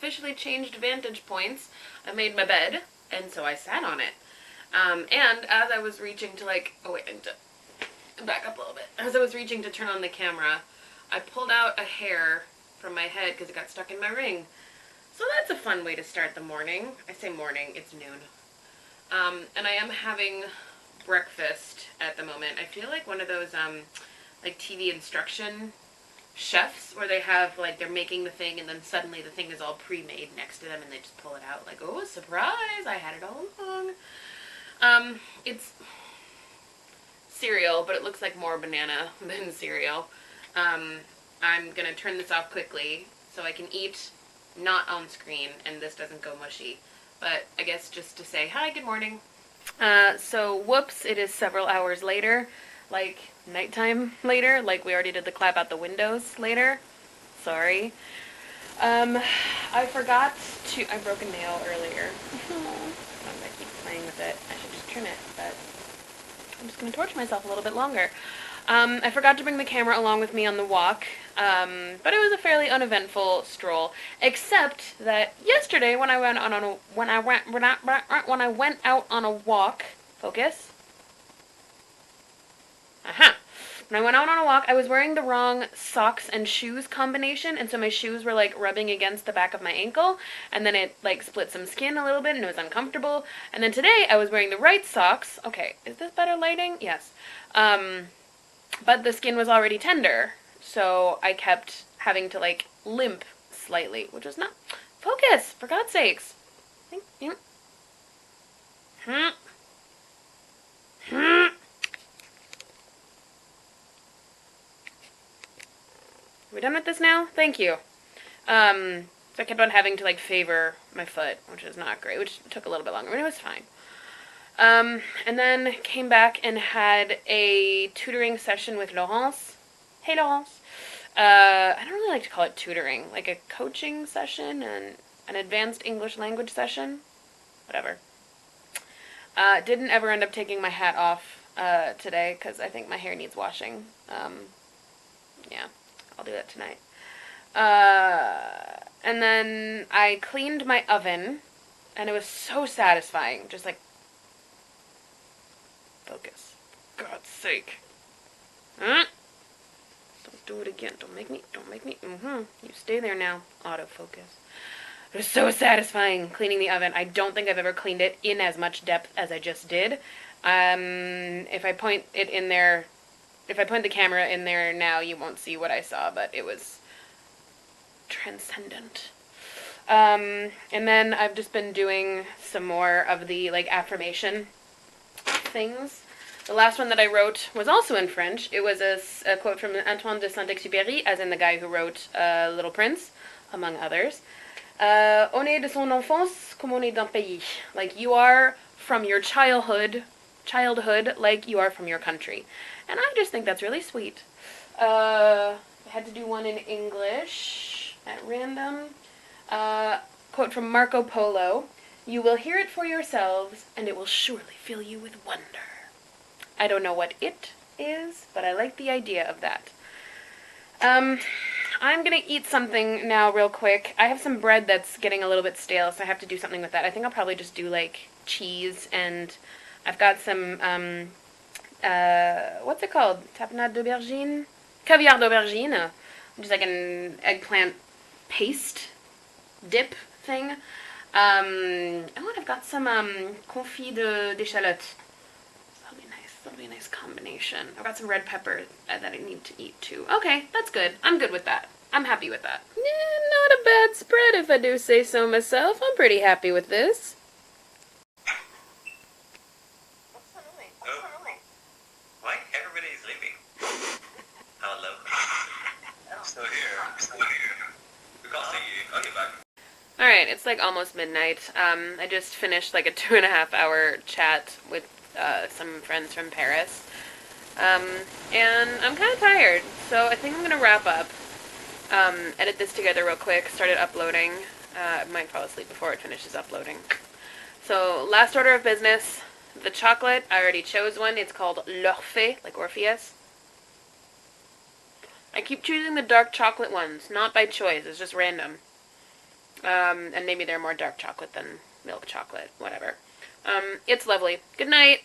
officially changed vantage points. I made my bed, and so I sat on it. And as I was reaching to oh wait, I need to back up a little bit. As I was reaching to turn on the camera, I pulled out a hair from my head because it got stuck in my ring. So that's a fun way to start the morning. I say morning, it's noon. And I am having breakfast at the moment. I feel like one of those like TV instruction chefs where they have they're making the thing and then suddenly the thing is all pre-made next to them and they just pull it out oh, surprise, I had it all along. It's cereal, but it looks like more banana than cereal. I'm gonna turn this off quickly so I can eat not on screen and this doesn't go mushy. But I guess just to say hi, good morning. So whoops, it is several hours later, nighttime later, we already did the clap out the windows later. Sorry. I forgot to, I broke a nail earlier. I keep playing with it. I should just trim it, but I'm just going to torture myself a little bit longer. I forgot to bring the camera along with me on the walk, but it was a fairly uneventful stroll, except that yesterday when I went out on a walk, focus. When I went out on a walk, I was wearing the wrong socks and shoes combination, and so my shoes were rubbing against the back of my ankle, and then it split some skin a little bit, and it was uncomfortable. And then today I was wearing the right socks. Okay, is this better lighting? Yes. But the skin was already tender, so I kept having to limp slightly, which was not. Focus, for God's sakes. Thank you. Are we done with this now? Thank you. So I kept on having to favor my foot, which is not great, which took a little bit longer, but it was fine. And then came back and had a tutoring session with Laurence. Hey, Laurence. I don't really like to call it tutoring, a coaching session and an advanced English language session. Whatever. Didn't ever end up taking my hat off today because I think my hair needs washing. Yeah, I'll do that tonight. And then I cleaned my oven, and it was so satisfying. Just focus. God's sake. Huh? Don't do it again. Don't make me. You stay there now. Autofocus. It was so satisfying cleaning the oven. I don't think I've ever cleaned it in as much depth as I just did. If I point it in there, if I point the camera in there now, you won't see what I saw, but it was transcendent. And then I've just been doing some more of the affirmation things. The last one that I wrote was also in French. It was a quote from Antoine de Saint-Exupéry, as in the guy who wrote Little Prince, among others. On est de son enfance comme on est d'un pays. You are from your childhood like you are from your country. And I just think that's really sweet. I had to do one in English at random. Quote from Marco Polo. You will hear it for yourselves, and it will surely fill you with wonder. I don't know what it is, but I like the idea of that. I'm going to eat something now real quick. I have some bread that's getting a little bit stale, so I have to do something with that. I think I'll probably just do cheese, and I've got some, what's it called? Tapenade d'aubergine? Caviar d'aubergine. Just an eggplant paste dip thing. I've got some confit d'échalote. That'll be a nice combination. I've got some red pepper that I need to eat too. Okay, that's good. I'm good with that. I'm happy with that. Not a bad spread if I do say so myself. I'm pretty happy with this. What's the noise? Why? Everybody's leaving. How lovely. I'm still here. We can't see you. I'll get back. Alright, it's almost midnight. I just finished a 2.5-hour chat with some friends from Paris. And I'm kind of tired, so I think I'm going to wrap up. Edit this together real quick, start it uploading. I might fall asleep before it finishes uploading. So, last order of business. The chocolate, I already chose one. It's called L'Orphée, like Orpheus. I keep choosing the dark chocolate ones, not by choice, it's just random. And maybe they're more dark chocolate than milk chocolate, whatever. It's lovely. Good night.